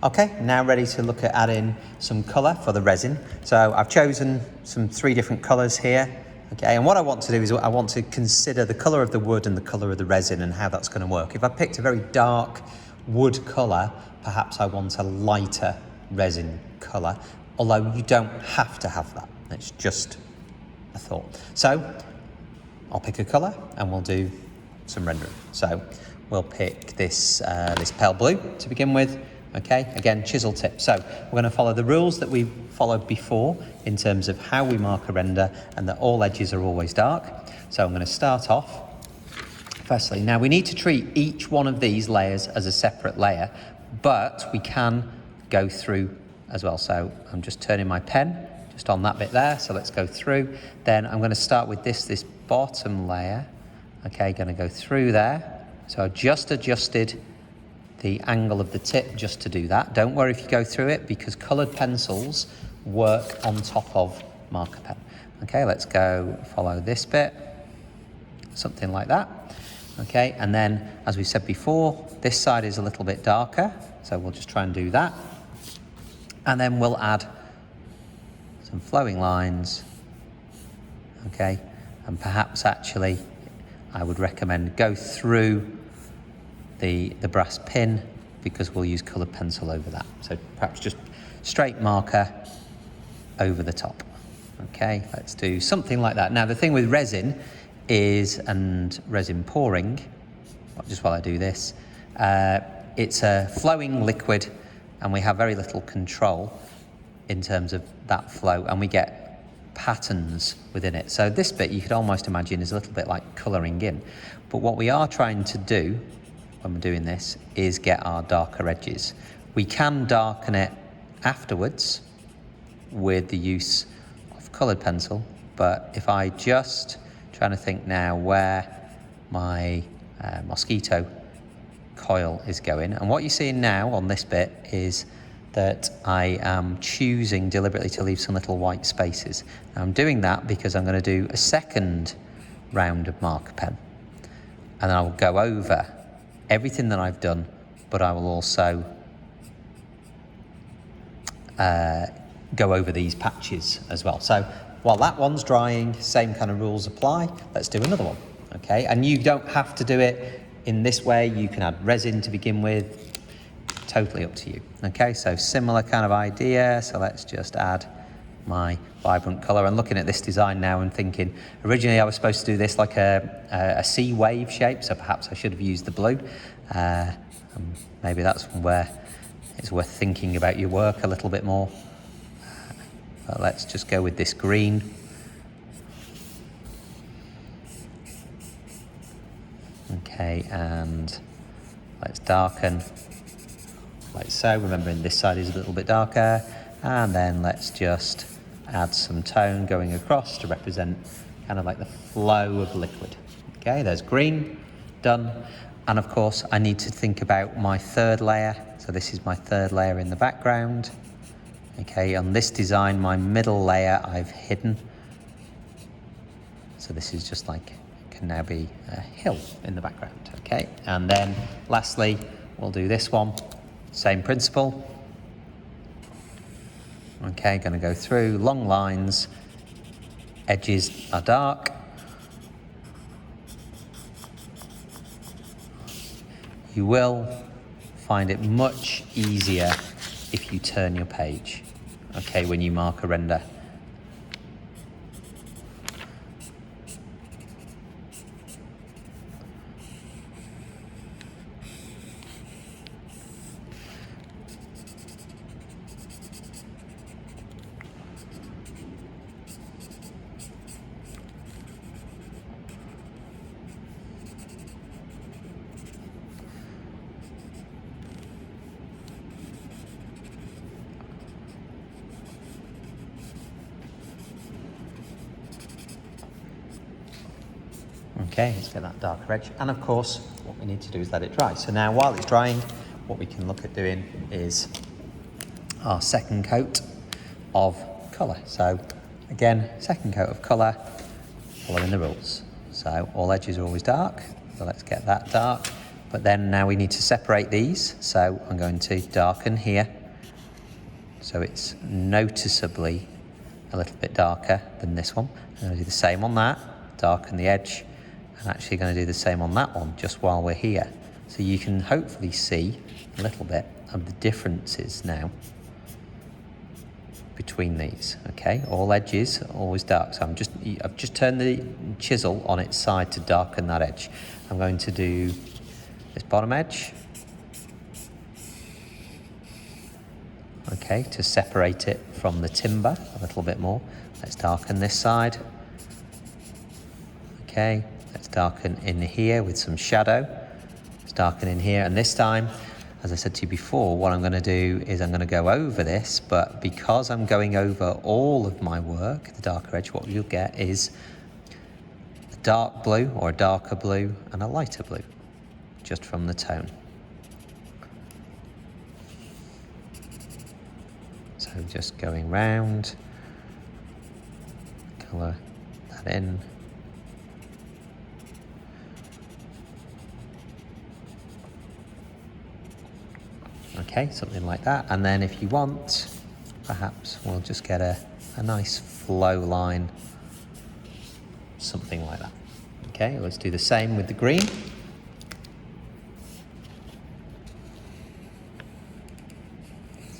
Okay, now ready to look at adding some colour for the resin. So I've chosen some 3 different colours here. Okay, and what I want to do is I want to consider the colour of the wood and the colour of the resin and how that's going to work. If I picked a very dark wood colour, perhaps I want a lighter resin colour, although you don't have to have that. It's just a thought. So I'll pick a colour and we'll do some rendering. So we'll pick this pale blue to begin with. Okay, again, chisel tip. So we're going to follow the rules that we followed before in terms of how we mark a render and that all edges are always dark. So I'm going to start off. Firstly, now we need to treat each one of these layers as a separate layer, but we can go through as well. So I'm just turning my pen just on that bit there. So let's go through. Then I'm going to start with this bottom layer. Okay, going to go through there. So I just adjusted the angle of the tip just to do that. Don't worry if you go through it because coloured pencils work on top of marker pen. Okay, let's go follow this bit, something like that. Okay, and then as we said before, this side is a little bit darker, so we'll just try and do that. And then we'll add some flowing lines. Okay, and perhaps actually I would recommend go through the brass pin because we'll use coloured pencil over that. So perhaps just straight marker over the top. Okay, let's do something like that. Now the thing with resin is, and resin pouring, just while I do this, it's a flowing liquid and we have very little control in terms of that flow and we get patterns within it. So this bit you could almost imagine is a little bit like colouring in. But what we are trying to do when we're doing this is get our darker edges. We can darken it afterwards with the use of coloured pencil, but if I just trying to think now where my Mosquito coil is going, and what you're seeing now on this bit is that I am choosing deliberately to leave some little white spaces. Now I'm doing that because I'm going to do a second round of marker pen and then I'll go over everything that I've done, but I will also go over these patches as well. So while that one's drying, same kind of rules apply. Let's do another one, okay? And you don't have to do it in this way. You can add resin to begin with, totally up to you, okay? So similar kind of idea. So let's just add my vibrant colour. And looking at this design now and thinking, originally I was supposed to do this like a sea wave shape, so perhaps I should have used the blue. Maybe that's where it's worth thinking about your work a little bit more. But let's just go with this green. Okay, and let's darken like so, remembering this side is a little bit darker. And then let's just add some tone going across to represent kind of like the flow of liquid. Okay, there's green, done. And of course, I need to think about my third layer. So this is my third layer in the background. Okay, on this design, my middle layer I've hidden. So this is just like, can now be a hill in the background. Okay, and then lastly, we'll do this one. Same principle. Okay, going to go through long lines, edges are dark. You will find it much easier if you turn your page, okay, when you mark a render. Okay, let's get that darker edge. And of course, what we need to do is let it dry. So now while it's drying, what we can look at doing is our second coat of colour. So again, second coat of colour, following the rules. So all edges are always dark. So let's get that dark. But then now we need to separate these. So I'm going to darken here. So it's noticeably a little bit darker than this one. I'm going to do the same on that, darken the edge. I'm actually going to do the same on that one just while we're here. So you can hopefully see a little bit of the differences now between these. Okay, all edges are always dark. So I've just turned the chisel on its side to darken that edge. I'm going to do this bottom edge. Okay, to separate it from the timber a little bit more. Let's darken this side. Okay, let's darken in here with some shadow. Let's darken in here, and this time, as I said to you before, what I'm going to do is I'm going to go over this, but because I'm going over all of my work, the darker edge, what you'll get is a dark blue or a darker blue and a lighter blue, just from the tone. So just going round, colour that in. Okay, something like that. And then if you want, perhaps we'll just get a nice flow line, something like that. Okay, let's do the same with the green.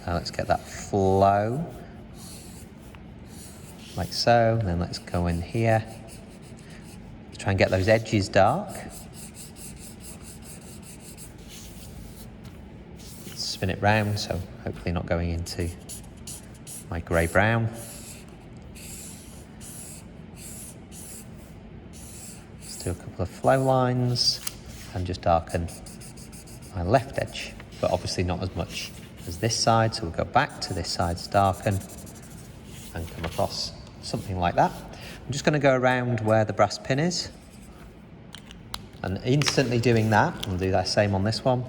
So let's get that flow, like so, and then let's go in here. Let's try and get those edges dark. Spin it round, so hopefully not going into my grey-brown. Let's do a couple of flow lines and just darken my left edge, but obviously not as much as this side, so we'll go back to this side's darken and come across something like that. I'm just going to go around where the brass pin is, and instantly doing that, we'll do that same on this one.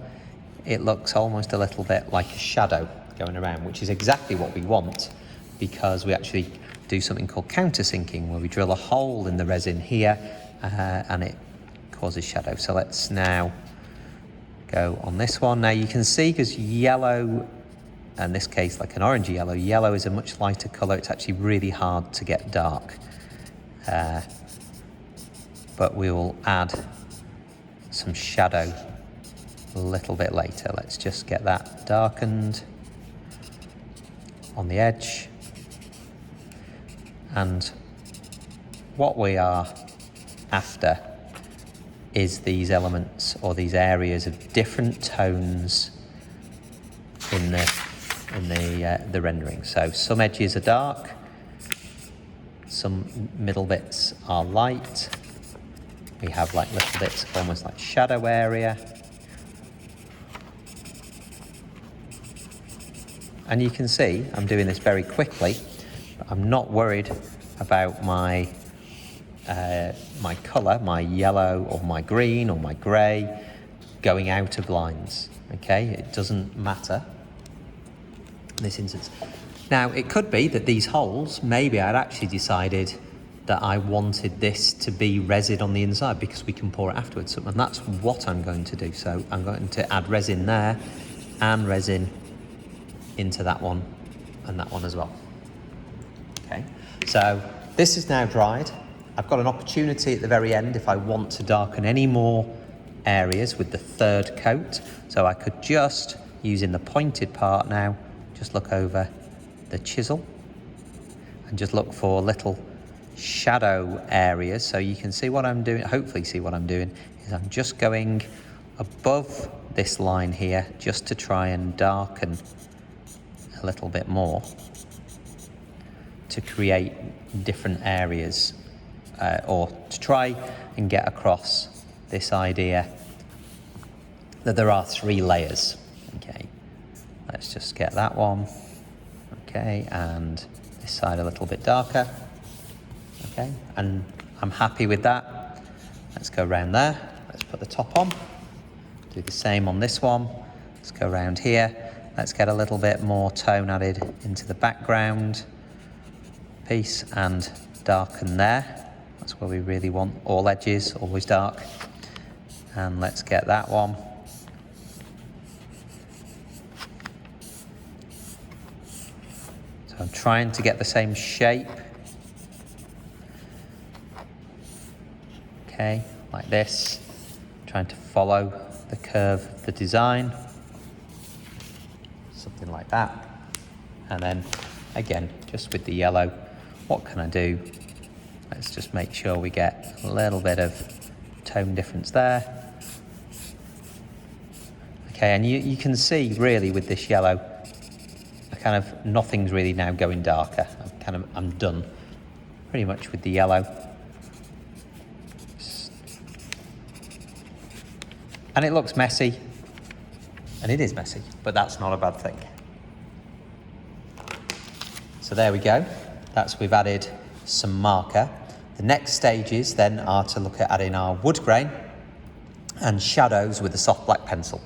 It looks almost a little bit like a shadow going around, which is exactly what we want, because we actually do something called countersinking, where we drill a hole in the resin here and it causes shadow. So let's now go on this one. Now you can see, because yellow, in this case like an orangey yellow, yellow is a much lighter colour. It's actually really hard to get dark. But we will add some shadow a little bit later. Let's just get that darkened on the edge. And what we are after is these elements or these areas of different tones in the rendering. So some edges are dark, some middle bits are light. We have like little bits almost like shadow area. And you can see I'm doing this very quickly, but I'm not worried about my my colour, my yellow or my green or my grey going out of lines. Okay, it doesn't matter in this instance. Now it could be that these holes, maybe I'd actually decided that I wanted this to be resin on the inside because we can pour it afterwards, and that's what I'm going to do. So I'm going to add resin there and resin into that one and that one as well. Okay, so this is now dried. I've got an opportunity at the very end if I want to darken any more areas with the third coat. So I could just, using the pointed part now, just look over the chisel and just look for little shadow areas. So you can see what I'm doing, hopefully see what I'm doing, is I'm just going above this line here just to try and darken a little bit more to create different areas or to try and get across this idea that there are 3 layers. Okay, let's just get that one. Okay, and this side a little bit darker. Okay, and I'm happy with that. Let's go around there. Let's put the top on. Do the same on this one. Let's go around here. Let's get a little bit more tone added into the background piece and darken there. That's where we really want all edges, always dark. And let's get that one I'm trying to get the same shape. Okay, like this. Trying to follow the curve of the design. Something like that. And then, again, just with the yellow, what can I do? Let's just make sure we get a little bit of tone difference there. Okay, and you can see really with this yellow, nothing's really now going darker. I'm done pretty much with the yellow. And it looks messy, and it is messy, but that's not a bad thing. So there we go. We've added some marker. The next stages then are to look at adding our wood grain and shadows with a soft black pencil.